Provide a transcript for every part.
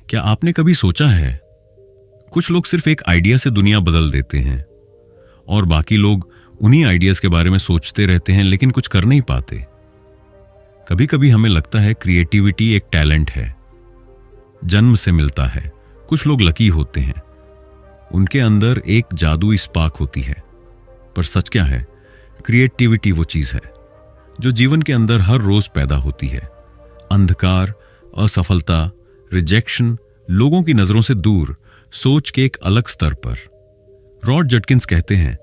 क्या आपने कभी सोचा है, कुछ लोग सिर्फ एक आइडिया से दुनिया बदल देते हैं और बाकी लोग उन्हीं आइडियाज के बारे में सोचते रहते हैं लेकिन कुछ कर नहीं पाते। कभी कभी हमें लगता है क्रिएटिविटी एक टैलेंट है, जन्म से मिलता है। कुछ लोग लकी होते हैं, उनके अंदर एक जादुई स्पार्क होती है। पर सच क्या है? क्रिएटिविटी वो चीज है जो जीवन के अंदर हर रोज पैदा होती है। अंधकार, असफलता, रिजेक्शन, लोगों की नजरों से दूर, सोच के एक अलग स्तर पर। रॉड जटकिंस कहते हैं,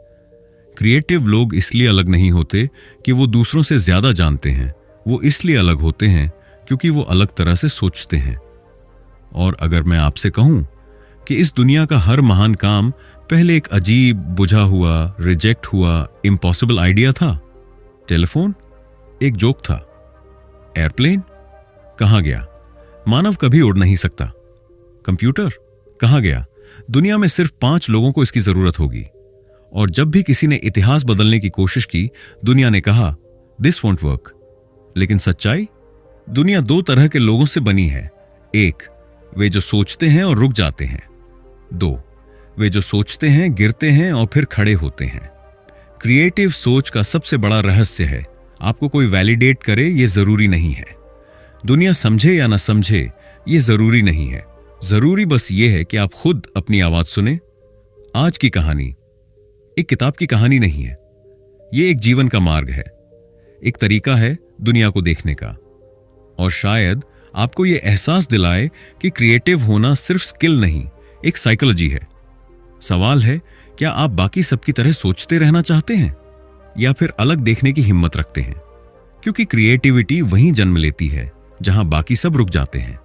क्रिएटिव लोग इसलिए अलग नहीं होते कि वो दूसरों से ज्यादा जानते हैं, वो इसलिए अलग होते हैं क्योंकि वो अलग तरह से सोचते हैं। और अगर मैं आपसे कहूं कि इस दुनिया का हर महान काम पहले एक अजीब, बुझा हुआ, रिजेक्ट हुआ, इम्पॉसिबल आइडिया था। टेलीफोन एक जोक था। एयरप्लेन कहां गया? मानव कभी उड़ नहीं सकता। कंप्यूटर कहां गया? दुनिया में सिर्फ 5 लोगों को इसकी जरूरत होगी। और जब भी किसी ने इतिहास बदलने की कोशिश की, दुनिया ने कहा दिस वोंट वर्क। लेकिन सच्चाई, दुनिया 2 तरह के लोगों से बनी है। 1, वे जो सोचते हैं और रुक जाते हैं। 2, वे जो सोचते हैं, गिरते हैं और फिर खड़े होते हैं। क्रिएटिव सोच का सबसे बड़ा रहस्य है, आपको कोई वैलिडेट करे ये जरूरी नहीं है। दुनिया समझे या ना समझे ये जरूरी नहीं है। जरूरी बस ये है कि आप खुद अपनी आवाज सुने। आज की कहानी एक किताब की कहानी नहीं है, ये एक जीवन का मार्ग है, एक तरीका है दुनिया को देखने का। और शायद आपको ये एहसास दिलाए कि क्रिएटिव होना सिर्फ स्किल नहीं, एक साइकोलॉजी है। सवाल है, क्या आप बाकी सबकी तरह सोचते रहना चाहते हैं या फिर अलग देखने की हिम्मत रखते हैं? क्योंकि क्रिएटिविटी वहीं जन्म लेती है जहां बाकी सब रुक जाते हैं।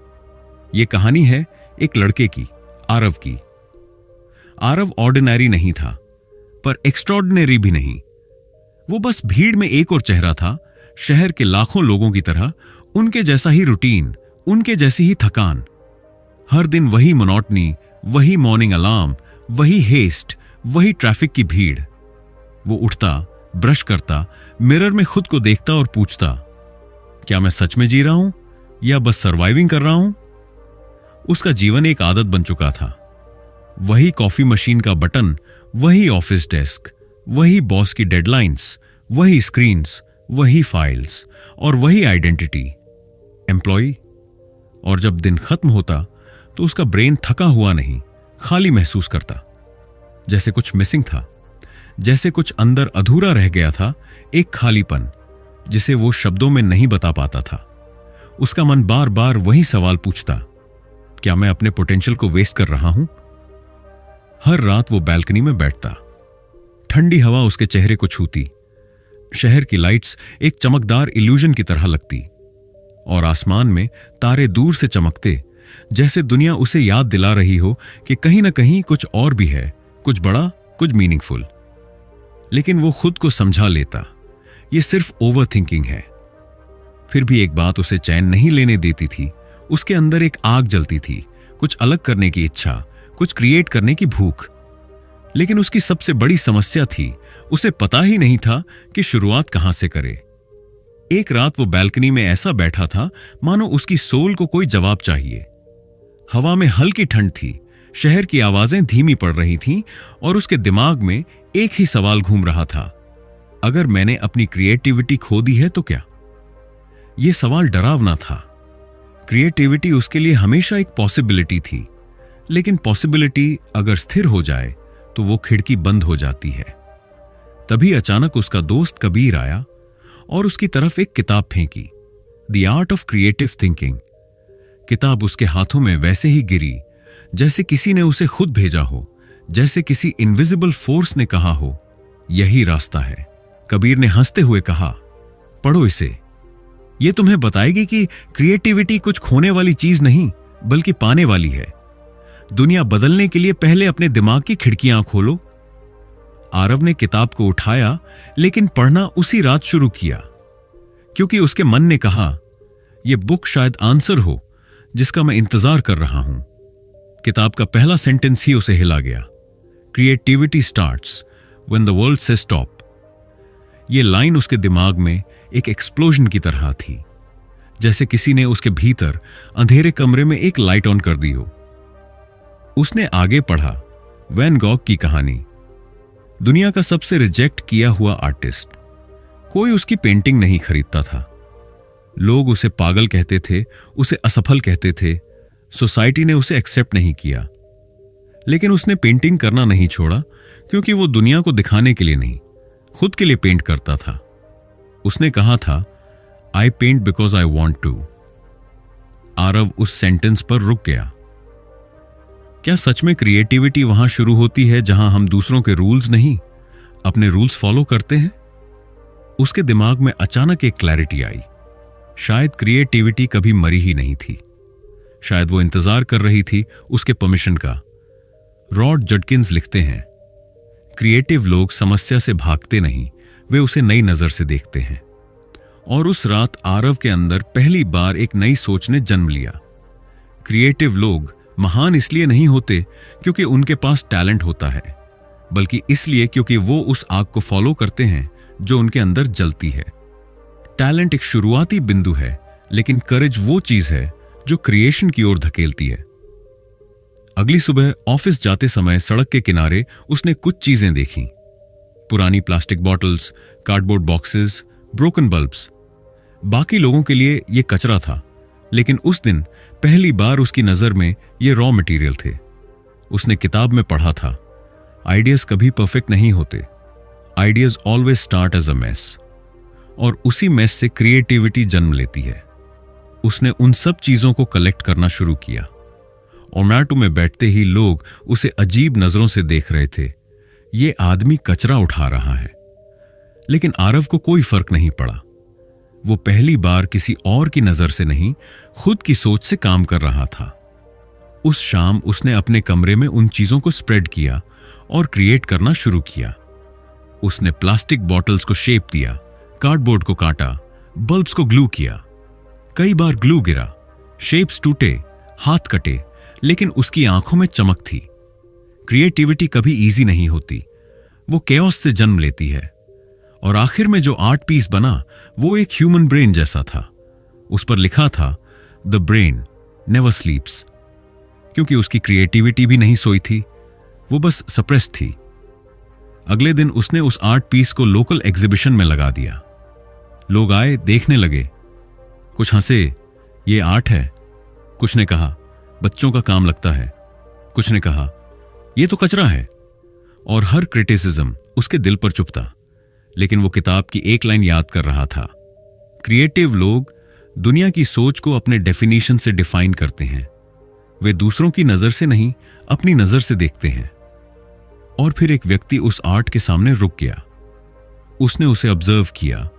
यह कहानी है एक लड़के की, आरव की। आरव ऑर्डिनरी नहीं था, पर एक्स्ट्रॉर्डिनरी भी नहीं। वो बस भीड़ में एक और चेहरा था, शहर के लाखों लोगों की तरह, उनके जैसा ही रूटीन, उनके जैसी ही थकान। हर दिन वही मोनोटनी, वही मॉर्निंग अलार्म, वही हेस्ट, वही ट्रैफिक की भीड़। वो उठता, ब्रश करता, मिरर में खुद को देखता और पूछता, क्या मैं सच में जी रहा हूं या बस सर्वाइविंग कर रहा हूं? उसका जीवन एक आदत बन चुका था। वही कॉफी मशीन का बटन, वही ऑफिस डेस्क, वही बॉस की डेडलाइंस, वही स्क्रीन्स, वही फाइल्स और वही आइडेंटिटी, एम्प्लॉय। और जब दिन खत्म होता तो उसका ब्रेन थका हुआ नहीं, खाली महसूस करता, जैसे कुछ मिसिंग था, जैसे कुछ अंदर अधूरा रह गया था, एक खालीपन जिसे वो शब्दों में नहीं बता पाता था। उसका मन बार बार वही सवाल पूछता, क्या मैं अपने पोटेंशियल को वेस्ट कर रहा हूं? हर रात वो बैल्कनी में बैठता, ठंडी हवा उसके चेहरे को छूती, शहर की लाइट्स एक चमकदार इल्यूजन की तरह लगती और आसमान में तारे दूर से चमकते, जैसे दुनिया उसे याद दिला रही हो कि कहीं ना कहीं कुछ और भी है, कुछ बड़ा, कुछ मीनिंगफुल। लेकिन वो खुद को समझा लेता, ये सिर्फ ओवर थिंकिंग है। फिर भी एक बात उसे चैन नहीं लेने देती थी। उसके अंदर एक आग जलती थी, कुछ अलग करने की इच्छा, कुछ क्रिएट करने की भूख। लेकिन उसकी सबसे बड़ी समस्या थी, उसे पता ही नहीं था कि शुरुआत कहां से करे। एक रात वो बैल्कनी में ऐसा बैठा था मानो उसकी सोल को कोई जवाब चाहिए। हवा में हल्की ठंड थी, शहर की आवाजें धीमी पड़ रही थीं और उसके दिमाग में एक ही सवाल घूम रहा था, अगर मैंने अपनी क्रिएटिविटी खो दी है तो क्या? यह सवाल डरावना था। क्रिएटिविटी उसके लिए हमेशा एक पॉसिबिलिटी थी, लेकिन पॉसिबिलिटी अगर स्थिर हो जाए तो वो खिड़की बंद हो जाती है। तभी अचानक उसका दोस्त कबीर आया और उसकी तरफ एक किताब फेंकी, the art of creative thinking. किताब उसके हाथों में वैसे ही गिरी जैसे किसी ने उसे खुद भेजा हो, जैसे किसी इनविजिबल फोर्स ने कहा हो, यही रास्ता है। कबीर ने हंसते हुए कहा, पढ़ो इसे, यह तुम्हें बताएगी कि क्रिएटिविटी कुछ खोने वाली चीज नहीं बल्कि पाने वाली है। दुनिया बदलने के लिए पहले अपने दिमाग की खिड़कियां खोलो। आरव ने किताब को उठाया, लेकिन पढ़ना उसी रात शुरू किया, क्योंकि उसके मन ने कहा, यह बुक शायद आंसर हो जिसका मैं इंतजार कर रहा हूं। किताब का पहला सेंटेंस ही उसे हिला गया, creativity starts when the world says stop. यह लाइन उसके दिमाग में एक एक्सप्लोजन की तरह थी। जैसे किसी ने उसके भीतर अंधेरे कमरे में एक लाइट ऑन कर दी हो। उसने आगे पढ़ा वैन गॉग की कहानी। दुनिया का सबसे रिजेक्ट किया हुआ आर्टिस्ट। कोई उसकी पेंटिंग नहीं खरीदता था। लोग उसे पागल कहते थे, उसे असफल कहते थे। सोसाइटी ने उसे एक्सेप्ट नहीं किया। लेकिन उसने पेंटिंग करना नहीं छोड़ा, क्योंकि वो दुनिया को दिखाने के लिए नहीं, खुद के लिए पेंट करता था। उसने कहा था, I paint because I want to. Aarav उस सेंटेंस पर रुक गया। क्या सच में क्रिएटिविटी वहां शुरू होती है जहां हम दूसरों के रूल्स नहीं, अपने रूल्स फॉलो करते हैं? उसके दिमाग में अचानक एक क्लैरिटी आई। शायद क्रिएटिविटी कभी मरी ही नहीं थी। शायद वो इंतजार कर रही थी उसके परमिशन का। रॉड जडकिंस लिखते हैं, क्रिएटिव लोग समस्या से भागते नहीं, वे उसे नई नजर से देखते हैं। और उस रात आरव के अंदर पहली बार एक नई सोच ने जन्म लिया। क्रिएटिव लोग महान इसलिए नहीं होते क्योंकि उनके पास टैलेंट होता है, बल्कि इसलिए क्योंकि वो उस आग को फॉलो करते हैं जो उनके अंदर जलती है। टैलेंट एक शुरुआती बिंदु है, लेकिन करेज वो चीज है जो क्रिएशन की ओर धकेलती है। अगली सुबह ऑफिस जाते समय सड़क के किनारे उसने कुछ चीजें देखी। पुरानी plastic bottles, cardboard boxes, broken bulbs. बाकी लोगों के लिए यह कचरा था, लेकिन उस दिन पहली बार उसकी नजर में ये रॉ मटेरियल थे। उसने किताब में पढ़ा था, आइडियाज कभी परफेक्ट नहीं होते, ideas always start as a mess, और उसी मेस से क्रिएटिविटी जन्म लेती है। उसने उन सब चीजों को कलेक्ट करना शुरू किया। ओमैटो में बैठते ही लोग उसे अजीब नजरों से देख रहे थे। ये आदमी कचरा उठा रहा है। लेकिन आरव को कोई फर्क नहीं पड़ा। वो पहली बार किसी और की नजर से नहीं, खुद की सोच से काम कर रहा था। उस शाम उसने अपने कमरे में उन चीजों को स्प्रेड किया और क्रिएट करना शुरू किया। उसने प्लास्टिक बॉटल्स को शेप दिया, कार्डबोर्ड को काटा, बल्ब्स को ग्लू किया। कई बार ग्लू गिरा, शेप्स टूटे, हाथ कटे, लेकिन उसकी आंखों में चमक थी। क्रिएटिविटी कभी इजी नहीं होती, वो केओस से जन्म लेती है। और आखिर में जो आर्ट पीस बना वो एक ह्यूमन ब्रेन जैसा था। उस पर लिखा था, द ब्रेन नेवर स्लीप्स, क्योंकि उसकी क्रिएटिविटी भी नहीं सोई थी, वो बस सप्रेस थी। अगले दिन उसने उस आर्ट पीस को लोकल एग्जीबिशन में लगा दिया। लोग आए, देखने लगे। कुछ हंसे, ये आर्ट है। कुछ ने कहा, बच्चों का काम लगता है। कुछ ने कहा, ये तो कचरा है। और हर क्रिटिसिज्म उसके दिल पर चुभता, लेकिन वो किताब की एक लाइन याद कर रहा था, क्रिएटिव लोग दुनिया की सोच को अपने डेफिनेशन से डिफाइन करते हैं। वे दूसरों की नजर से नहीं, अपनी नजर से देखते हैं। और फिर एक व्यक्ति उस आर्ट के सामने रुक गया। उसने उसे ऑब्जर्व किया,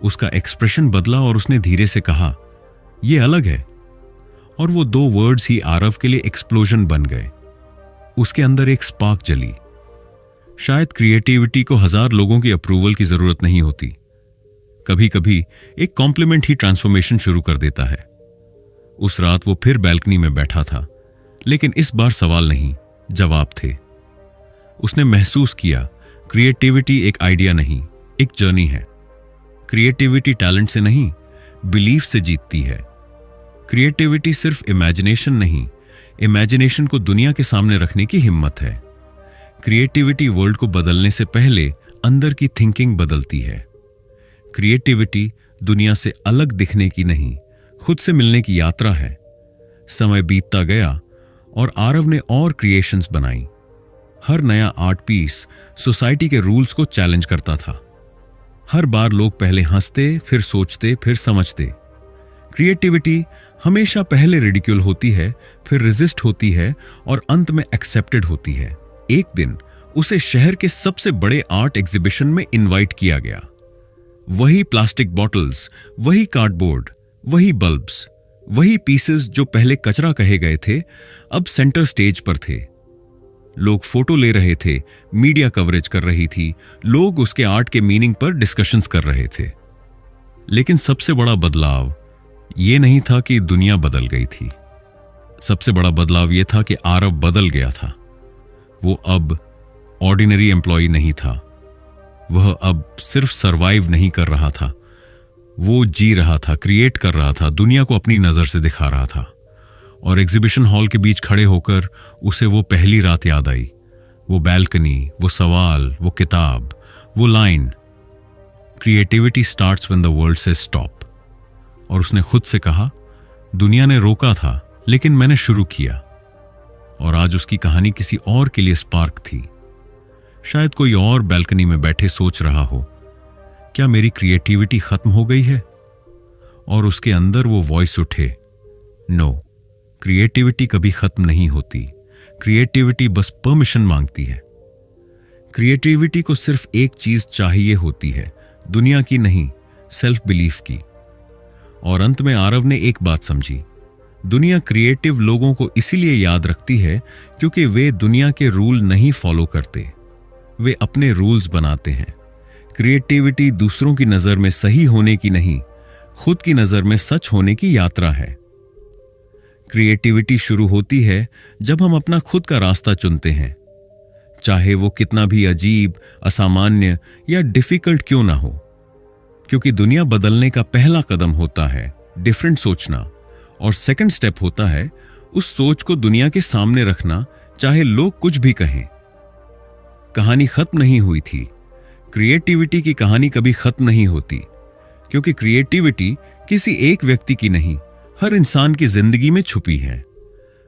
उसका एक्सप्रेशन बदला और उसने धीरे से कहा, यह अलग है। और वो दो वर्ड्स ही आरव के लिए एक्सप्लोजन बन गए। उसके अंदर एक स्पार्क जली। शायद क्रिएटिविटी को 1000 लोगों की अप्रूवल की जरूरत नहीं होती। कभी कभी एक कॉम्प्लीमेंट ही ट्रांसफॉर्मेशन शुरू कर देता है। उस रात वो फिर बैल्कनी में बैठा था, लेकिन इस बार सवाल नहीं, जवाब थे। उसने महसूस किया, क्रिएटिविटी एक आइडिया नहीं, एक जर्नी है। क्रिएटिविटी टैलेंट से नहीं, बिलीफ से जीतती है। क्रिएटिविटी सिर्फ इमेजिनेशन नहीं, इमेजिनेशन को दुनिया के सामने रखने की हिम्मत है। क्रिएटिविटी वर्ल्ड को बदलने से पहले अंदर की थिंकिंग बदलती है। क्रिएटिविटी दुनिया से अलग दिखने की नहीं, खुद से मिलने की यात्रा है। समय बीतता गया और आरव ने और क्रिएशंस बनाई। हर नया आर्ट पीस सोसाइटी के रूल्स को चैलेंज करता था। हर बार लोग पहले हंसते, फिर सोचते, फिर समझते। क्रिएटिविटी हमेशा पहले रिडिक्यूल होती है, फिर रेजिस्ट होती है और अंत में एक्सेप्टेड होती है। एक दिन उसे शहर के सबसे बड़े आर्ट एग्जीबिशन में इनवाइट किया गया। वही प्लास्टिक बॉटल्स, वही कार्डबोर्ड, वही बल्ब्स, वही पीसेस जो पहले कचरा कहे गए थे, अब सेंटर स्टेज पर थे। लोग फोटो ले रहे थे, मीडिया कवरेज कर रही थी, लोग उसके आर्ट के मीनिंग पर डिस्कशंस कर रहे थे। लेकिन सबसे बड़ा बदलाव ये नहीं था कि दुनिया बदल गई थी। सबसे बड़ा बदलाव यह था कि आरव बदल गया था। वो अब ऑर्डिनरी एम्प्लॉय नहीं था। वह अब सिर्फ सरवाइव नहीं कर रहा था, वो जी रहा था, क्रिएट कर रहा था, दुनिया को अपनी नजर से दिखा रहा था। और एग्जीबिशन हॉल के बीच खड़े होकर उसे वो पहली रात याद आई, वो बैल्कनी, वो सवाल, वो किताब, वो line, creativity starts when the world से स्टॉप। और उसने खुद से कहा, दुनिया ने रोका था लेकिन मैंने शुरू किया। और आज उसकी कहानी किसी और के लिए स्पार्क थी। शायद कोई और बैल्कनी में बैठे सोच रहा हो, क्या मेरी क्रिएटिविटी खत्म हो गई है? और उसके अंदर वो वॉइस उठे, नो, क्रिएटिविटी कभी खत्म नहीं होती। क्रिएटिविटी बस परमिशन मांगती है। क्रिएटिविटी को सिर्फ एक चीज चाहिए होती है, दुनिया की नहीं, सेल्फ बिलीफ की। और अंत में आरव ने एक बात समझी, दुनिया क्रिएटिव लोगों को इसीलिए याद रखती है क्योंकि वे दुनिया के रूल नहीं फॉलो करते, वे अपने रूल्स बनाते हैं। क्रिएटिविटी दूसरों की नजर में सही होने की नहीं, खुद की नजर में सच होने की यात्रा है। क्रिएटिविटी शुरू होती है जब हम अपना खुद का रास्ता चुनते हैं, चाहे वो कितना भी अजीब, असामान्य या डिफिकल्ट क्यों ना हो। क्योंकि दुनिया बदलने का पहला कदम होता है डिफरेंट सोचना, और सेकंड स्टेप होता है उस सोच को दुनिया के सामने रखना, चाहे लोग कुछ भी कहें। कहानी खत्म नहीं हुई थी। क्रिएटिविटी की कहानी कभी खत्म नहीं होती, क्योंकि क्रिएटिविटी किसी एक व्यक्ति की नहीं, हर इंसान की जिंदगी में छुपी है।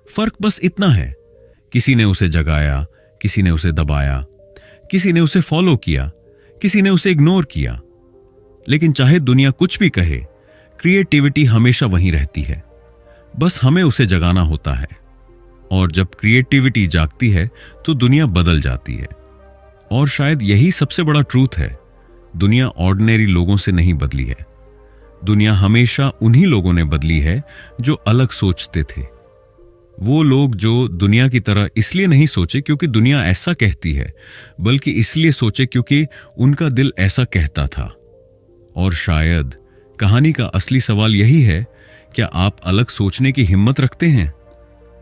फर्क बस इतना है, किसी ने उसे जगाया, किसी ने उसे दबाया, किसी ने उसे फॉलो किया, किसी ने उसे इग्नोर किया। लेकिन चाहे दुनिया कुछ भी कहे, क्रिएटिविटी हमेशा वहीं रहती है, बस हमें उसे जगाना होता है। और जब क्रिएटिविटी जागती है तो दुनिया बदल जाती है। और शायद यही सबसे बड़ा ट्रूथ है, दुनिया ऑर्डिनरी लोगों से नहीं बदली है, दुनिया हमेशा उन्हीं लोगों ने बदली है जो अलग सोचते थे। वो लोग जो दुनिया की तरह इसलिए नहीं सोचे क्योंकि दुनिया ऐसा कहती है, बल्कि इसलिए सोचे क्योंकि उनका दिल ऐसा कहता था। और शायद कहानी का असली सवाल यही है, क्या आप अलग सोचने की हिम्मत रखते हैं?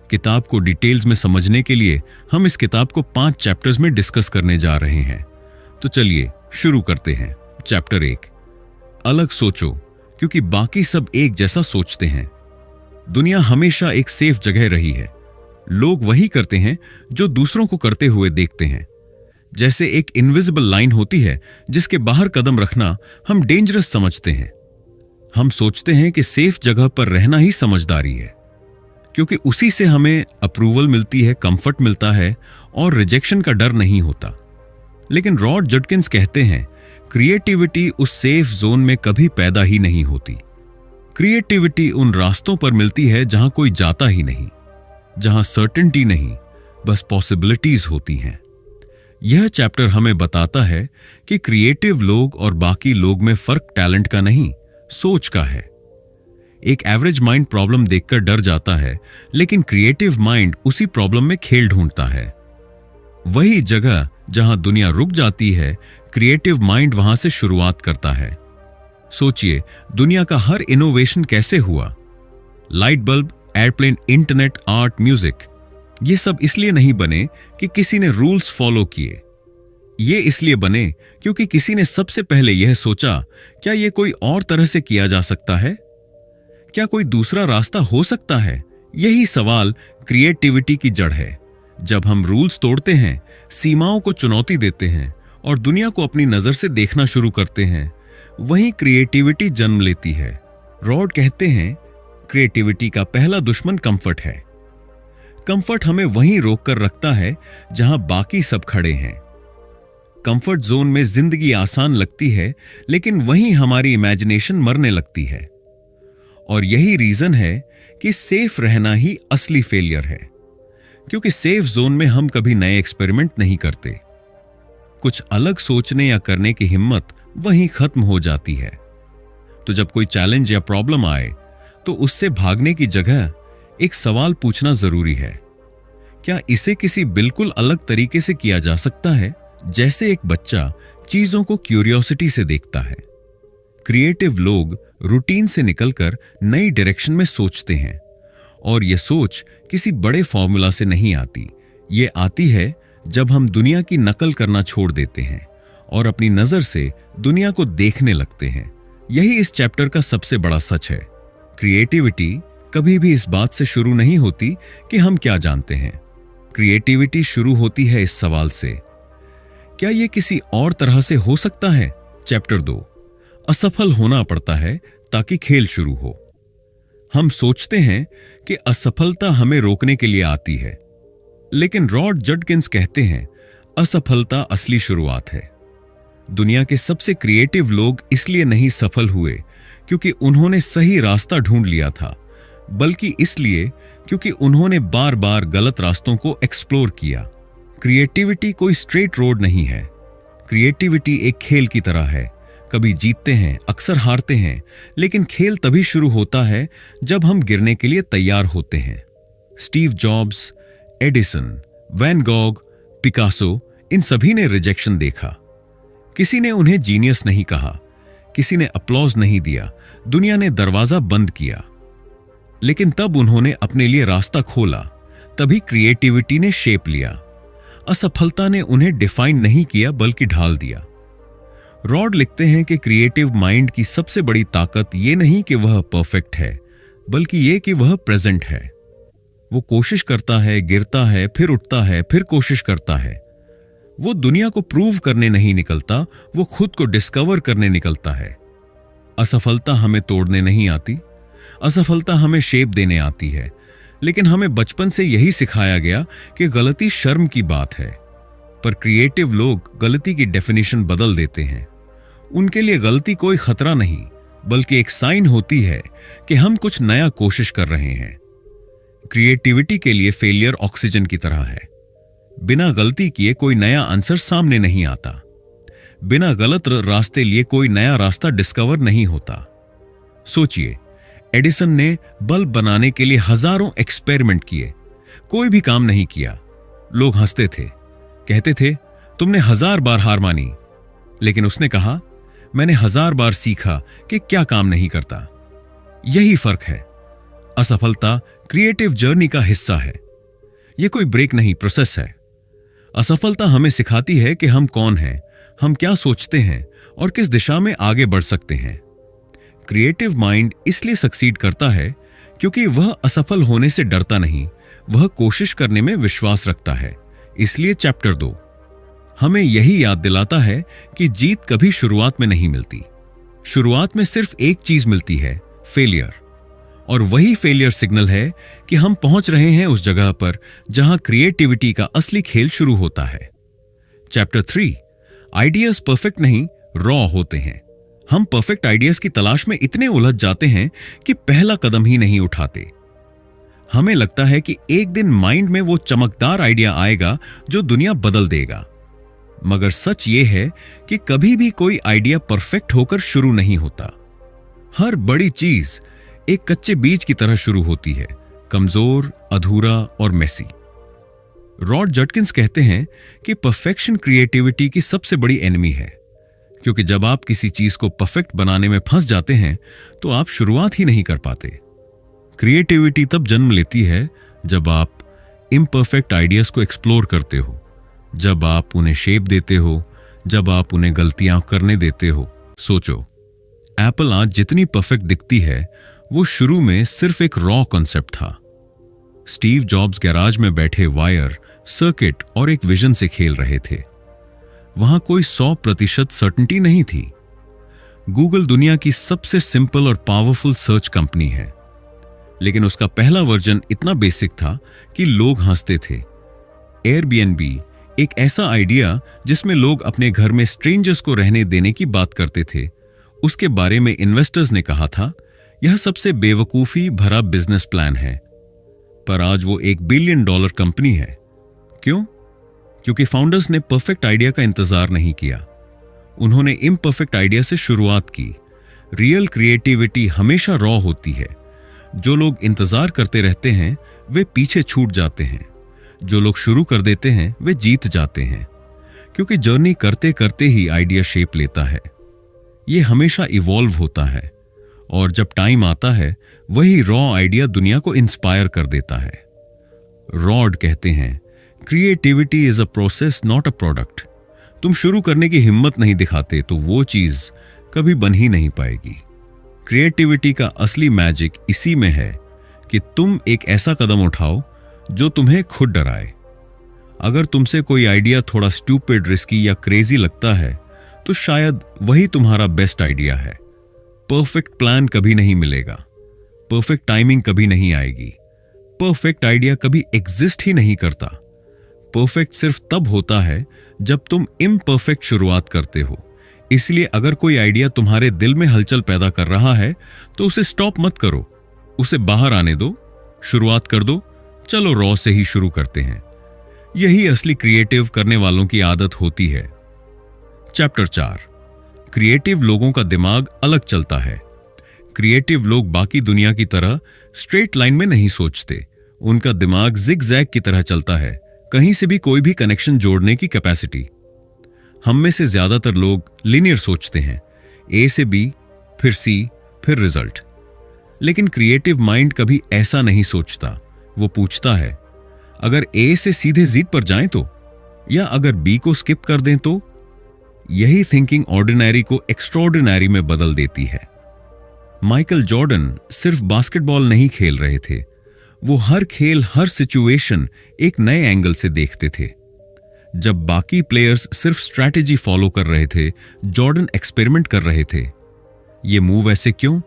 किताब को डिटेल्स में समझने के लिए हम इस किताब को 5 चैप्टर्स में डिस्कस करने जा रहे हैं। तो चलिए शुरू करते हैं। चैप्टर 1, अलग सोचो क्योंकि बाकी सब एक जैसा सोचते हैं। दुनिया हमेशा एक सेफ जगह रही है। लोग वही करते हैं जो दूसरों को करते हुए देखते हैं। जैसे एक इनविजिबल लाइन होती है जिसके बाहर कदम रखना हम डेंजरस समझते हैं। हम सोचते हैं कि सेफ जगह पर रहना ही समझदारी है, क्योंकि उसी से हमें अप्रूवल मिलती है, कंफर्ट मिलता है और रिजेक्शन का डर नहीं होता। लेकिन रॉड जडकिंस कहते हैं, क्रिएटिविटी उस सेफ जोन में कभी पैदा ही नहीं होती। क्रिएटिविटी उन रास्तों पर मिलती है जहां कोई जाता ही नहीं, जहां सर्टेनिटी नहीं, बस पॉसिबिलिटीज होती हैं। यह चैप्टर हमें बताता है कि क्रिएटिव लोग और बाकी लोग में फर्क टैलेंट का नहीं, सोच का है। एक एवरेज माइंड प्रॉब्लम देखकर डर जाता है, लेकिन क्रिएटिव माइंड उसी प्रॉब्लम में खेल ढूंढता है। वही जगह जहां दुनिया रुक जाती है, क्रिएटिव माइंड वहां से शुरुआत करता है। सोचिए, दुनिया का हर इनोवेशन कैसे हुआ? Light bulb, airplane, internet, art, music, ये सब इसलिए नहीं बने कि किसी ने रूल्स फॉलो किए। ये इसलिए बने क्योंकि किसी ने सबसे पहले यह सोचा, क्या यह कोई और तरह से किया जा सकता है? क्या कोई दूसरा रास्ता हो सकता है? यही सवाल क्रिएटिविटी की जड़ है। जब हम रूल्स तोड़ते हैं, सीमाओं को चुनौती देते हैं और दुनिया को अपनी नजर से देखना शुरू करते हैं, वहीं क्रिएटिविटी जन्म लेती है। रॉड कहते हैं, क्रिएटिविटी का पहला दुश्मन कंफर्ट है। कंफर्ट हमें वहीं रोक कर रखता है जहां बाकी सब खड़े हैं। कंफर्ट जोन में जिंदगी आसान लगती है, लेकिन वहीं हमारी इमेजिनेशन मरने लगती है। और यही रीजन है कि सेफ रहना ही असली फेलियर है, क्योंकि सेफ जोन में हम कभी नए एक्सपेरिमेंट नहीं करते। कुछ अलग सोचने या करने की हिम्मत वहीं खत्म हो जाती है। तो जब कोई चैलेंज या प्रॉब्लम आए, तो उससे भागने की जगह एक सवाल पूछना जरूरी है, क्या इसे किसी बिल्कुल अलग तरीके से किया जा सकता है? जैसे एक बच्चा चीजों को क्यूरियोसिटी से देखता है। क्रिएटिव लोग रूटीन से निकलकर नई डायरेक्शन में सोचते हैं, और यह सोच किसी बड़े फॉर्मूला से नहीं आती। ये आती है जब हम दुनिया की नकल करना छोड़ देते हैं और अपनी नजर से दुनिया को देखने लगते हैं, यही इस चैप्टर का सबसे बड़ा सच है। क्रिएटिविटी कभी भी इस बात से शुरू नहीं होती कि हम क्या जानते हैं। क्रिएटिविटी शुरू होती है इस सवाल से, क्या यह किसी और तरह से हो सकता है? चैप्टर 2, असफल होना पड़ता है ताकि खेल शुरू हो। हम सोचते हैं कि असफलता हमें रोकने के लिए आती है, लेकिन रॉड जडकिंस कहते हैं असफलता असली शुरुआत है। दुनिया के सबसे क्रिएटिव लोग इसलिए नहीं सफल हुए क्योंकि उन्होंने सही रास्ता ढूंढ लिया था, बल्कि इसलिए क्योंकि उन्होंने बार बार गलत रास्तों को एक्सप्लोर किया। क्रिएटिविटी कोई स्ट्रेट रोड नहीं है। क्रिएटिविटी एक खेल की तरह है। कभी जीतते हैं, अक्सर हारते हैं, लेकिन खेल तभी शुरू होता है जब हम गिरने के लिए तैयार होते हैं। Steve Jobs, Edison, Van Gogh, Picasso, इन सभी ने रिजेक्शन देखा। किसी ने उन्हें जीनियस नहीं कहा, किसी ने अपलॉज नहीं दिया, दुनिया ने दरवाजा बंद किया। लेकिन तब उन्होंने अपने लिए रास्ता खोला, तभी क्रिएटिविटी ने शेप लिया। असफलता ने उन्हें डिफाइन नहीं किया बल्कि ढाल दिया। रॉड लिखते हैं कि क्रिएटिव माइंड की सबसे बड़ी ताकत यह नहीं कि वह परफेक्ट है, बल्कि यह कि वह प्रेजेंट है। वो कोशिश करता है, गिरता है, फिर उठता है, फिर कोशिश करता है। वो दुनिया को प्रूव करने नहीं निकलता, वो खुद को डिस्कवर करने निकलता है। असफलता हमें तोड़ने नहीं आती, असफलता हमें शेप देने आती है। लेकिन हमें बचपन से यही सिखाया गया कि गलती शर्म की बात है। पर क्रिएटिव लोग गलती की डेफिनेशन बदल देते हैं। उनके लिए गलती कोई खतरा नहीं, बल्कि एक साइन होती है कि हम कुछ नया कोशिश कर रहे हैं। क्रिएटिविटी के लिए फेलियर ऑक्सीजन की तरह है। बिना गलती किए कोई नया आंसर सामने नहीं आता। बिना गलत रास्ते लिए कोई नया रास्ता डिस्कवर नहीं होता। सोचिए, एडिसन ने बल्ब बनाने के लिए हजारों एक्सपेरिमेंट किए, कोई भी काम नहीं किया। लोग हंसते थे, कहते थे तुमने 1000 बार हार मानी। लेकिन उसने कहा, मैंने 1000 बार सीखा कि क्या काम नहीं करता। यही फर्क है। असफलता क्रिएटिव जर्नी का हिस्सा है। यह कोई ब्रेक नहीं, प्रोसेस है। असफलता हमें सिखाती है कि हम कौन हैं, हम क्या सोचते हैं और किस दिशा में आगे बढ़ सकते हैं। क्रिएटिव माइंड इसलिए सक्सीड करता है क्योंकि वह असफल होने से डरता नहीं, वह कोशिश करने में विश्वास रखता है। इसलिए चैप्टर 2 हमें यही याद दिलाता है कि जीत कभी शुरुआत में नहीं मिलती। शुरुआत में सिर्फ एक चीज मिलती है, फेलियर। और वही फेलियर सिग्नल है कि हम पहुंच रहे हैं उस जगह पर जहां क्रिएटिविटी का असली खेल शुरू होता है। चैप्टर 3 आइडियाज परफेक्ट नहीं, रॉ होते हैं। हम परफेक्ट आइडियाज की तलाश में इतने उलझ जाते हैं कि पहला कदम ही नहीं उठाते। हमें लगता है कि एक दिन माइंड में वो चमकदार आइडिया आएगा जो दुनिया बदल देगा। मगर सच ये है कि कभी भी कोई आइडिया परफेक्ट होकर शुरू नहीं होता। हर बड़ी चीज एक कच्चे बीज की तरह शुरू होती है, कमजोर, अधूरा और मेसी। रॉड जडकिंस कहते हैं कि परफेक्शन क्रिएटिविटी की सबसे बड़ी एनिमी है, क्योंकि जब आप किसी चीज को परफेक्ट बनाने में फंस जाते हैं तो आप शुरुआत ही नहीं कर पाते। क्रिएटिविटी तब जन्म लेती है जब आप इम्परफेक्ट आइडियाज को एक्सप्लोर करते हो, जब आप उन्हें शेप देते हो, जब आप उन्हें गलतियां करने देते हो। सोचो, एप्पल आज जितनी परफेक्ट दिखती है वो शुरू में सिर्फ एक रॉ कॉन्सेप्ट था। स्टीव जॉब्स गैराज में बैठे वायर, सर्किट और एक विजन से खेल रहे थे। वहां कोई 100% सर्टेनिटी नहीं थी। गूगल दुनिया की सबसे सिंपल और पावरफुल सर्च कंपनी है, लेकिन उसका पहला वर्जन इतना बेसिक था कि लोग हंसते थे। एयरबीएनबी एक ऐसा आइडिया जिसमें लोग अपने घर में स्ट्रेंजर्स को रहने देने की बात करते थे, उसके बारे में इन्वेस्टर्स ने कहा था यह सबसे बेवकूफी भरा बिजनेस प्लान है। पर आज वो $1 बिलियन कंपनी है। क्यों? क्योंकि फाउंडर्स ने परफेक्ट आइडिया का इंतजार नहीं किया, उन्होंने इम्परफेक्ट आइडिया से शुरुआत की। रियल क्रिएटिविटी हमेशा रॉ होती है। जो लोग इंतजार करते रहते हैं वे पीछे छूट जाते हैं, जो लोग शुरू कर देते हैं वे जीत जाते हैं, क्योंकि जर्नी करते करते ही आइडिया शेप लेता है। यह हमेशा इवॉल्व होता है और जब टाइम आता है वही रॉ आइडिया दुनिया को इंस्पायर कर देता है। रॉड कहते हैं creativity is a process not a product. तुम शुरू करने की हिम्मत नहीं दिखाते तो वो चीज कभी बन ही नहीं पाएगी। क्रिएटिविटी का असली मैजिक इसी में है कि तुम एक ऐसा कदम उठाओ जो तुम्हें खुद डराए। अगर तुमसे कोई आइडिया थोड़ा स्टूपिड, रिस्की या क्रेजी लगता है तो शायद वही तुम्हारा बेस्ट आइडिया है। परफेक्ट प्लान कभी नहीं मिलेगा, परफेक्ट टाइमिंग कभी नहीं आएगी, परफेक्ट आइडिया कभी एग्जिस्ट ही नहीं करता। परफेक्ट सिर्फ तब होता है जब तुम इम्परफेक्ट शुरुआत करते हो। इसलिए अगर कोई आइडिया तुम्हारे दिल में हलचल पैदा कर रहा है तो उसे स्टॉप मत करो, उसे बाहर आने दो, शुरुआत कर दो। चलो रॉ से ही शुरू करते हैं। यही असली क्रिएटिव करने वालों की आदत होती है। चैप्टर 4, क्रिएटिव लोगों का दिमाग अलग चलता है। क्रिएटिव लोग बाकी दुनिया की तरह स्ट्रेट लाइन में नहीं सोचते। उनका दिमाग जिग-जैग की तरह चलता है, कहीं से भी कोई भी कनेक्शन जोड़ने की कैपेसिटी। हम में से ज्यादातर लोग लीनियर सोचते हैं, ए से बी, फिर सी, फिर रिजल्ट। लेकिन क्रिएटिव माइंड कभी ऐसा नहीं सोचता। वो पूछता है, अगर ए से सीधे जीड पर जाएं तो, या अगर बी को स्किप कर दें तो। यही थिंकिंग ऑर्डिनरी को एक्स्ट्रॉर्डिनरी में बदल देती है। माइकल जॉर्डन सिर्फ बास्केटबॉल नहीं खेल रहे थे, वो हर खेल, हर सिचुएशन एक नए एंगल से देखते थे। जब बाकी प्लेयर्स सिर्फ स्ट्रैटेजी फॉलो कर रहे थे, जॉर्डन एक्सपेरिमेंट कर रहे थे। ये मूव ऐसे क्यों,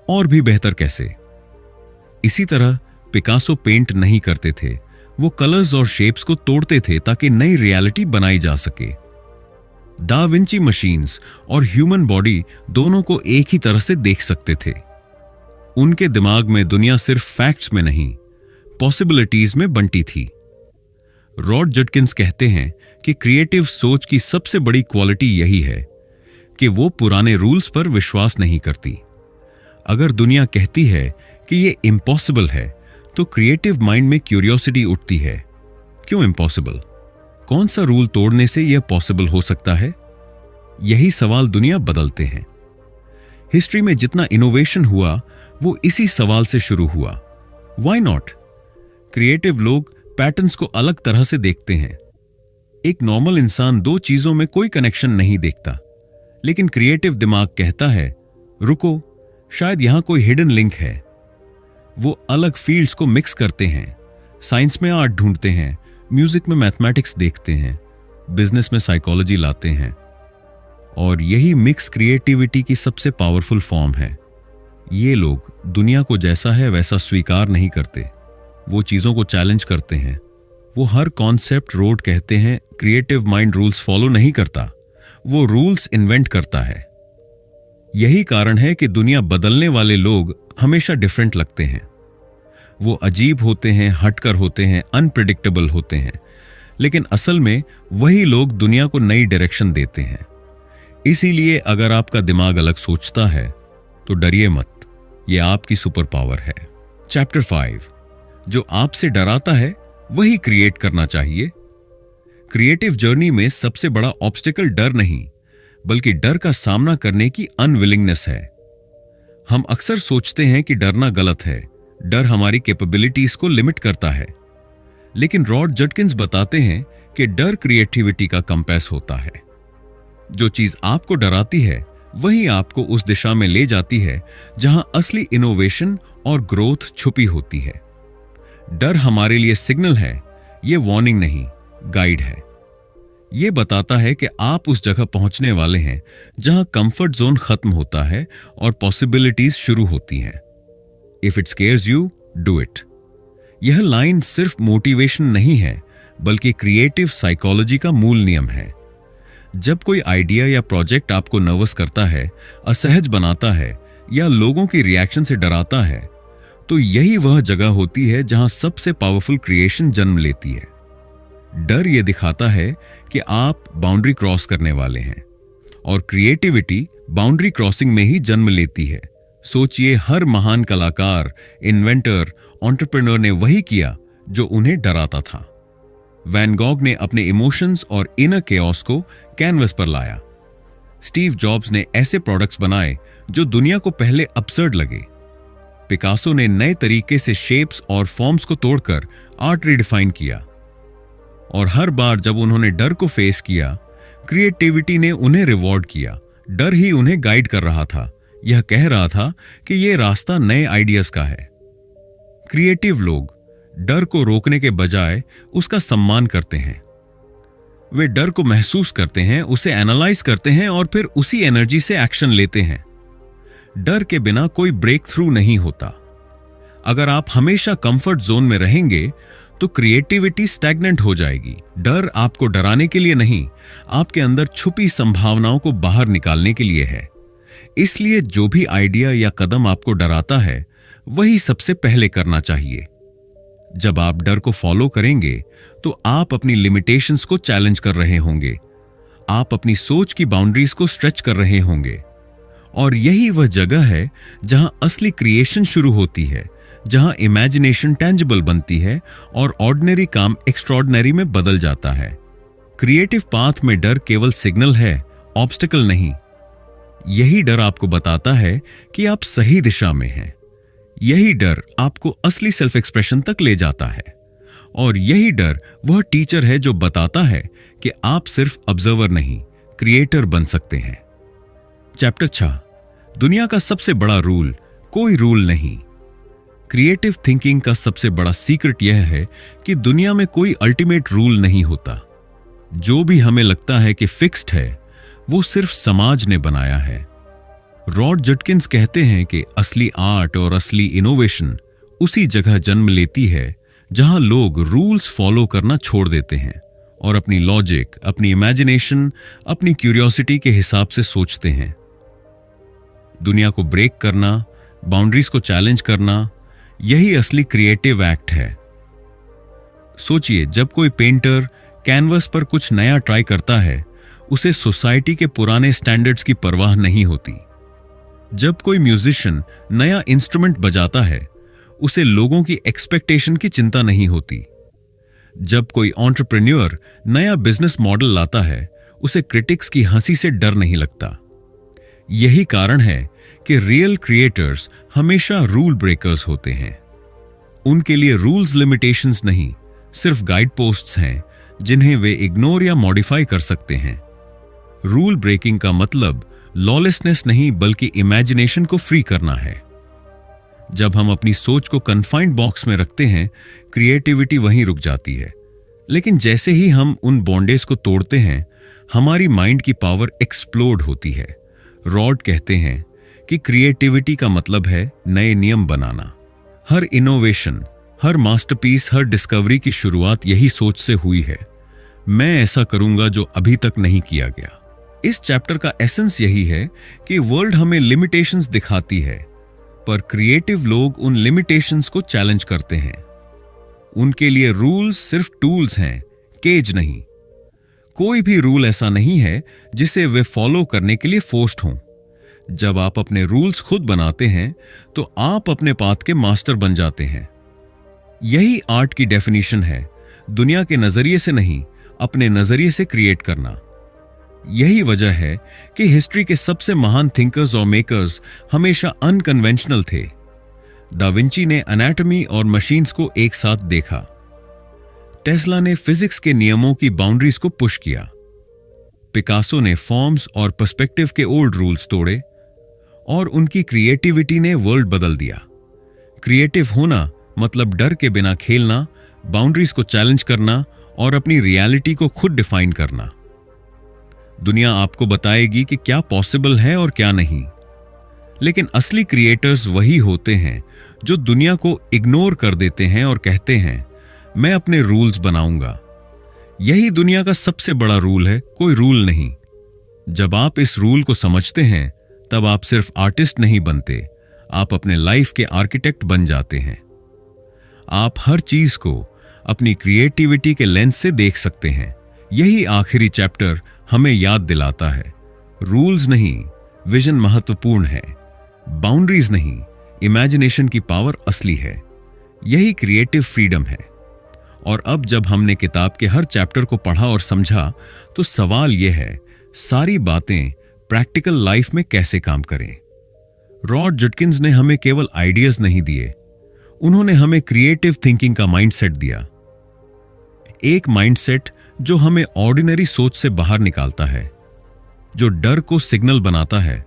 और भी बेहतर कैसे। इसी तरह पिकासो पेंट नहीं करते थे, वो कलर्स और शेप्स को तोड़ते थे ताकि नई रियलिटी बनाई जा सके। डा विंची मशीन्स और ह्यूमन बॉडी दोनों को एक ही तरह से देख सकते थे। उनके दिमाग में दुनिया सिर्फ फैक्ट्स में नहीं, पॉसिबिलिटीज में बंटी थी। रॉड जटकिंस कहते हैं कि क्रिएटिव सोच की सबसे बड़ी क्वालिटी यही है कि वो पुराने रूल्स पर विश्वास नहीं करती। अगर दुनिया कहती है कि ये इम्पॉसिबल है तो क्रिएटिव माइंड में क्यूरियोसिटी उठती है। क्यों इम्पॉसिबल? कौन सा रूल तोड़ने से यह पॉसिबल हो सकता है? यही सवाल दुनिया बदलते हैं। हिस्ट्री में जितना इनोवेशन हुआ वो इसी सवाल से शुरू हुआ, व्हाई नॉट? क्रिएटिव लोग पैटर्न्स को अलग तरह से देखते हैं। एक नॉर्मल इंसान दो चीजों में कोई कनेक्शन नहीं देखता, लेकिन क्रिएटिव दिमाग कहता है, रुको, शायद यहां कोई हिडन लिंक है। वो अलग फील्ड्स को मिक्स करते हैं, साइंस में आर्ट ढूंढते हैं, म्यूजिक में मैथमेटिक्स देखते हैं, बिजनेस में साइकोलॉजी लाते हैं। और यही मिक्स क्रिएटिविटी की सबसे पावरफुल फॉर्म है। ये लोग दुनिया को जैसा है वैसा स्वीकार नहीं करते, वो चीजों को चैलेंज करते हैं। वो हर कॉन्सेप्ट रोड कहते हैं। क्रिएटिव माइंड रूल्स फॉलो नहीं करता, वो रूल्स इन्वेंट करता है। यही कारण है कि दुनिया बदलने वाले लोग हमेशा डिफरेंट लगते हैं। वो अजीब होते हैं, हटकर होते हैं, अनप्रेडिक्टेबल होते हैं, लेकिन असल में वही लोग दुनिया को नई डायरेक्शन देते हैं। इसीलिए अगर आपका दिमाग अलग सोचता है तो डरिए मत, ये आपकी सुपर पावर है। चैप्टर 5, जो आपसे डराता है वही क्रिएट करना चाहिए। क्रिएटिव जर्नी में सबसे बड़ा ऑब्स्टिकल डर नहीं, बल्कि डर का सामना करने की अनविलिंगनेस है। हम अक्सर सोचते हैं कि डरना गलत है, डर हमारी कैपेबिलिटीज को लिमिट करता है। लेकिन रॉड जटकिंस बताते हैं कि डर क्रिएटिविटी का कंपास होता है। जो चीज आपको डराती है वही आपको उस दिशा में ले जाती है जहां असली इनोवेशन और ग्रोथ छुपी होती है। डर हमारे लिए सिग्नल है, ये वार्निंग नहीं, गाइड है। ये बताता है कि आप उस जगह पहुंचने वाले हैं जहां कंफर्ट जोन खत्म होता है और पॉसिबिलिटीज शुरू होती हैं। If it scares you, do it. यह लाइन सिर्फ मोटिवेशन नहीं है, बल्कि क्रिएटिव साइकोलॉजी का मूल नियम है। जब कोई आइडिया या प्रोजेक्ट आपको नर्वस करता है, असहज बनाता है या लोगों की रिएक्शन से डराता है, तो यही वह जगह होती है जहां सबसे पावरफुल क्रिएशन जन्म लेती है। डर यह दिखाता है कि आप बाउंड्री क्रॉस करने वाले हैं, और क्रिएटिविटी बाउंड्री क्रॉसिंग में ही जन्म लेती है। सोचिए, हर महान कलाकार, इन्वेंटर, एंटरप्रेन्योर ने वही किया जो उन्हें डराता था। वैन गॉग ने अपने इमोशंस और इनर केओस को कैनवस पर लाया। स्टीव जॉब्स ने ऐसे प्रोडक्ट्स बनाए जो दुनिया को पहले अब्सर्ड लगे। पिकासो ने नए तरीके से शेप्स और फॉर्म्स को तोड़कर आर्ट रिडिफाइन किया। और हर बार जब उन्होंने डर को फेस किया, क्रिएटिविटी ने उन्हें रिवॉर्ड किया, डर ही उन्हें गाइड कर रहा था। यह कह रहा था कि यह रास्ता नए आइडियाज का है। क्रिएटिव लोग डर को रोकने के बजाय उसका सम्मान करते हैं। वे डर को महसूस करते हैं, उसे एनालाइज करते हैं और फिर उसी एनर्जी से एक्शन लेते हैं। डर के बिना कोई ब्रेक थ्रू नहीं होता। अगर आप हमेशा कंफर्ट जोन में रहेंगे तो क्रिएटिविटी स्टैग्नेंट हो जाएगी। डर आपको डराने के लिए नहीं, आपके अंदर छुपी संभावनाओं को बाहर निकालने के लिए है। इसलिए जो भी आइडिया या कदम आपको डराता है, वही सबसे पहले करना चाहिए। जब आप डर को फॉलो करेंगे तो आप अपनी लिमिटेशंस को चैलेंज कर रहे होंगे, आप अपनी सोच की बाउंड्रीज को स्ट्रेच कर रहे होंगे। और यही वह जगह है जहां असली क्रिएशन शुरू होती है, जहां इमेजिनेशन टेंजिबल बनती है और ऑर्डिनरी काम एक्स्ट्रॉर्डिनरी में बदल जाता है। क्रिएटिव पाथ में डर केवल सिग्नल है, ऑब्स्टिकल नहीं। यही डर आपको बताता है कि आप सही दिशा में हैं। यही डर आपको असली सेल्फ एक्सप्रेशन तक ले जाता है। और यही डर वह टीचर है जो बताता है कि आप सिर्फ ऑब्जर्वर नहीं, क्रिएटर बन सकते हैं। चैप्टर 6, दुनिया का सबसे बड़ा रूल, कोई रूल नहीं। क्रिएटिव थिंकिंग का सबसे बड़ा सीक्रेट यह है कि दुनिया में कोई अल्टीमेट रूल नहीं होता। जो भी हमें लगता है कि फिक्स्ड है, वो सिर्फ समाज ने बनाया है। रॉड जटकिंस कहते हैं कि असली आर्ट और असली इनोवेशन उसी जगह जन्म लेती है जहां लोग रूल्स फॉलो करना छोड़ देते हैं और अपनी लॉजिक, अपनी इमेजिनेशन, अपनी क्यूरियोसिटी के हिसाब से सोचते हैं। दुनिया को ब्रेक करना, बाउंड्रीज को चैलेंज करना, यही असली क्रिएटिव एक्ट है। सोचिए, जब कोई पेंटर कैनवस पर कुछ नया ट्राई करता है, उसे सोसाइटी के पुराने स्टैंडर्ड्स की परवाह नहीं होती। जब कोई म्यूजिशियन नया इंस्ट्रूमेंट बजाता है, उसे लोगों की एक्सपेक्टेशन की चिंता नहीं होती। जब कोई एंटरप्रेन्योर नया बिजनेस मॉडल लाता है, उसे क्रिटिक्स की हंसी से डर नहीं लगता। यही कारण है कि रियल क्रिएटर्स हमेशा रूल ब्रेकर्स होते हैं। उनके लिए रूल्स लिमिटेशंस नहीं, सिर्फ गाइड पोस्ट्स हैं जिन्हें वे इग्नोर या मॉडिफाई कर सकते हैं। रूल ब्रेकिंग का मतलब लॉलेसनेस नहीं, बल्कि इमेजिनेशन को फ्री करना है। जब हम अपनी सोच को कन्फाइंड बॉक्स में रखते हैं, क्रिएटिविटी वहीं रुक जाती है। लेकिन जैसे ही हम उन बॉन्डेज को तोड़ते हैं, हमारी माइंड की पावर एक्सप्लोड होती है। रॉड कहते हैं कि क्रिएटिविटी का मतलब है नए नियम बनाना। हर इनोवेशन, हर मास्टरपीस, हर डिस्कवरी की शुरुआत यही सोच से हुई है, मैं ऐसा करूंगा जो अभी तक नहीं किया गया। इस चैप्टर का एसेंस यही है कि वर्ल्ड हमें लिमिटेशंस दिखाती है, पर क्रिएटिव लोग उन लिमिटेशंस को चैलेंज करते हैं। उनके लिए रूल्स सिर्फ टूल्स हैं, केज नहीं। कोई भी रूल ऐसा नहीं है जिसे वे फॉलो करने के लिए फोर्स्ड हों। जब आप अपने रूल्स खुद बनाते हैं, तो आप अपने पाथ के मास्टर बन जाते हैं। यही आर्ट की डेफिनेशन है, दुनिया के नजरिए से नहीं, अपने नजरिए से क्रिएट करना। यही वजह है कि हिस्ट्री के सबसे महान थिंकर्स और मेकर्स हमेशा अनकन्वेंशनल थे। दा विंची ने एनाटॉमी और मशीन्स को एक साथ देखा। टेस्ला ने फिजिक्स के नियमों की बाउंड्रीज को पुश किया। पिकासो ने फॉर्म्स और पर्सपेक्टिव के ओल्ड रूल्स तोड़े और उनकी क्रिएटिविटी ने वर्ल्ड बदल दिया। क्रिएटिव होना मतलब डर के बिना खेलना, बाउंड्रीज को चैलेंज करना और अपनी रियलिटी को खुद डिफाइन करना। दुनिया आपको बताएगी कि क्या पॉसिबल है और क्या नहीं, लेकिन असली क्रिएटर्स वही होते हैं जो दुनिया को इग्नोर कर देते हैं और कहते हैं, मैं अपने रूल्स बनाऊंगा। यही दुनिया का सबसे बड़ा रूल है, कोई रूल नहीं। जब आप इस रूल को समझते हैं, तब आप सिर्फ आर्टिस्ट नहीं बनते, आप अपने लाइफ के आर्किटेक्ट बन जाते हैं। आप हर चीज को अपनी क्रिएटिविटी के लेंस से देख सकते हैं। यही आखिरी चैप्टर हमें याद दिलाता है, रूल्स नहीं, विजन महत्वपूर्ण है, बाउंड्रीज नहीं, इमेजिनेशन की पावर असली है। यही क्रिएटिव फ्रीडम है। और अब जब हमने किताब के हर चैप्टर को पढ़ा और समझा, तो सवाल यह है, सारी बातें प्रैक्टिकल लाइफ में कैसे काम करें? रॉड जटकिंस ने हमें केवल आइडियाज नहीं दिए, उन्होंने हमें क्रिएटिव थिंकिंग का माइंडसेट दिया। एक माइंडसेट जो हमें ऑर्डिनरी सोच से बाहर निकालता है। जो डर को सिग्नल बनाता है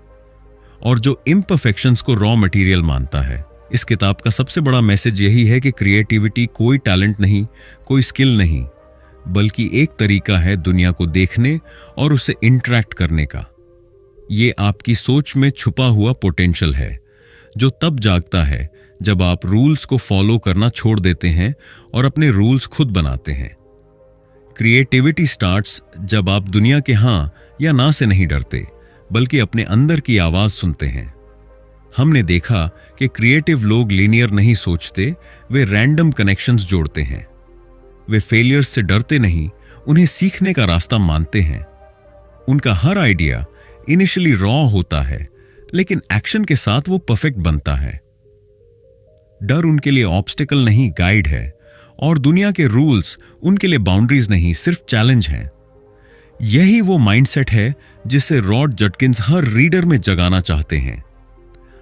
और जो इम्परफेक्शंस को रॉ मटेरियल मानता है। इस किताब का सबसे बड़ा मैसेज यही है कि क्रिएटिविटी कोई टैलेंट नहीं, कोई स्किल नहीं, बल्कि एक तरीका है दुनिया को देखने और उससे इंटरैक्ट करने का। ये आपकी सोच में छुपा हुआ पोटेंशियल है, जो तब जागता है जब आप रूल्स को फॉलो करना छोड़ देते हैं और अपने रूल्स खुद बनाते हैं। क्रिएटिविटी स्टार्ट्स जब आप दुनिया के हाँ या ना से नहीं डरते, बल्कि अपने अंदर की आवाज सुनते हैं। हमने देखा कि क्रिएटिव लोग लीनियर नहीं सोचते, वे रैंडम कनेक्शंस जोड़ते हैं। वे फेलियर्स से डरते नहीं, उन्हें सीखने का रास्ता मानते हैं। उनका हर आइडिया इनिशियली रॉ होता है, लेकिन एक्शन के साथ वो परफेक्ट बनता है। डर उनके लिए ऑब्स्टिकल नहीं, गाइड है, और दुनिया के रूल्स उनके लिए बाउंड्रीज नहीं, सिर्फ चैलेंज हैं। यही वो माइंडसेट है जिसे रॉड जटकिंस हर रीडर में जगाना चाहते हैं।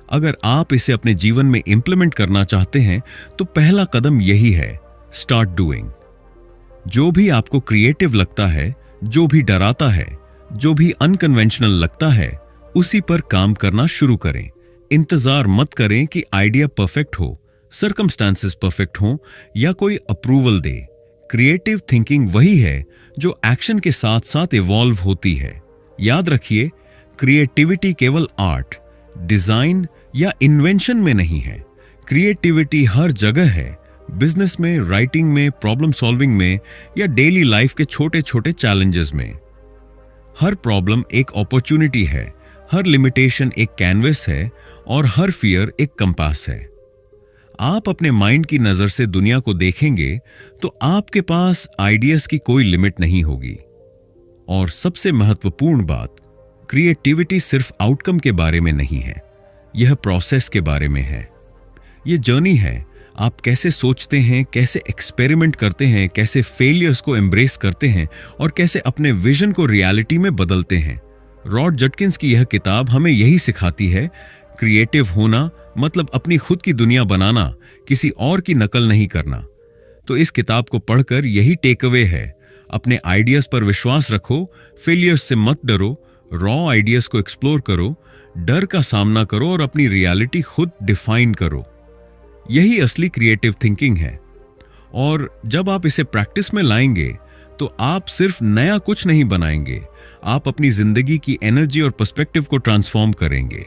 अगर आप इसे अपने जीवन में इंप्लीमेंट करना चाहते हैं तो पहला कदम यही है, स्टार्ट डूइंग। जो भी आपको क्रिएटिव लगता है, जो भी डराता है, जो भी अनकन्वेंशनल लगता है, उसी पर काम करना शुरू करें। इंतजार मत करें कि आइडिया परफेक्ट हो, सर्कमस्टांसेस परफेक्ट हो या कोई अप्रूवल दे। क्रिएटिव थिंकिंग वही है जो एक्शन के साथ साथ इवॉल्व होती है। याद रखिए, क्रिएटिविटी केवल आर्ट, डिजाइन या इन्वेंशन में नहीं है। क्रिएटिविटी हर जगह है, बिजनेस में, राइटिंग में, प्रॉब्लम सॉल्विंग में या डेली लाइफ के छोटे छोटे चैलेंजेस में। हर प्रॉब्लम एक अपॉर्चुनिटी है, हर लिमिटेशन एक कैनवस है और हर फियर एक कंपास है। आप अपने माइंड की नजर से दुनिया को देखेंगे तो आपके पास आइडियाज की कोई लिमिट नहीं होगी। और सबसे महत्वपूर्ण बात, क्रिएटिविटी सिर्फ आउटकम के बारे में नहीं है, यह प्रोसेस के बारे में है। यह जर्नी है, आप कैसे सोचते हैं, कैसे एक्सपेरिमेंट करते हैं, कैसे फेलियर्स को एम्ब्रेस करते हैं और कैसे अपने विजन को रियलिटी में बदलते हैं। रॉड जटकिंस की यह किताब हमें यही सिखाती है, क्रिएटिव होना मतलब अपनी खुद की दुनिया बनाना, किसी और की नकल नहीं करना। तो इस किताब को पढ़कर यही टेक अवे है, अपने आइडियाज पर विश्वास रखो, फेलियर्स से मत डरो, रॉ आइडियाज को एक्सप्लोर करो, डर का सामना करो और अपनी रियलिटी खुद डिफाइन करो। यही असली क्रिएटिव थिंकिंग है। और जब आप इसे प्रैक्टिस में लाएंगे तो आप सिर्फ नया कुछ नहीं बनाएंगे, आप अपनी जिंदगी की एनर्जी और पर्सपेक्टिव को ट्रांसफॉर्म करेंगे।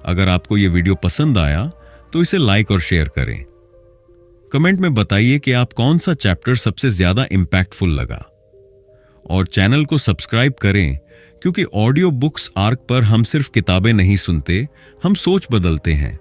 अगर आपको यह वीडियो पसंद आया तो इसे लाइक और शेयर करें। कमेंट में बताइए कि आप कौन सा चैप्टर सबसे ज्यादा इंपैक्टफुल लगा। और चैनल को सब्सक्राइब करें, क्योंकि ऑडियो बुक्स आर्क पर हम सिर्फ किताबें नहीं सुनते, हम सोच बदलते हैं।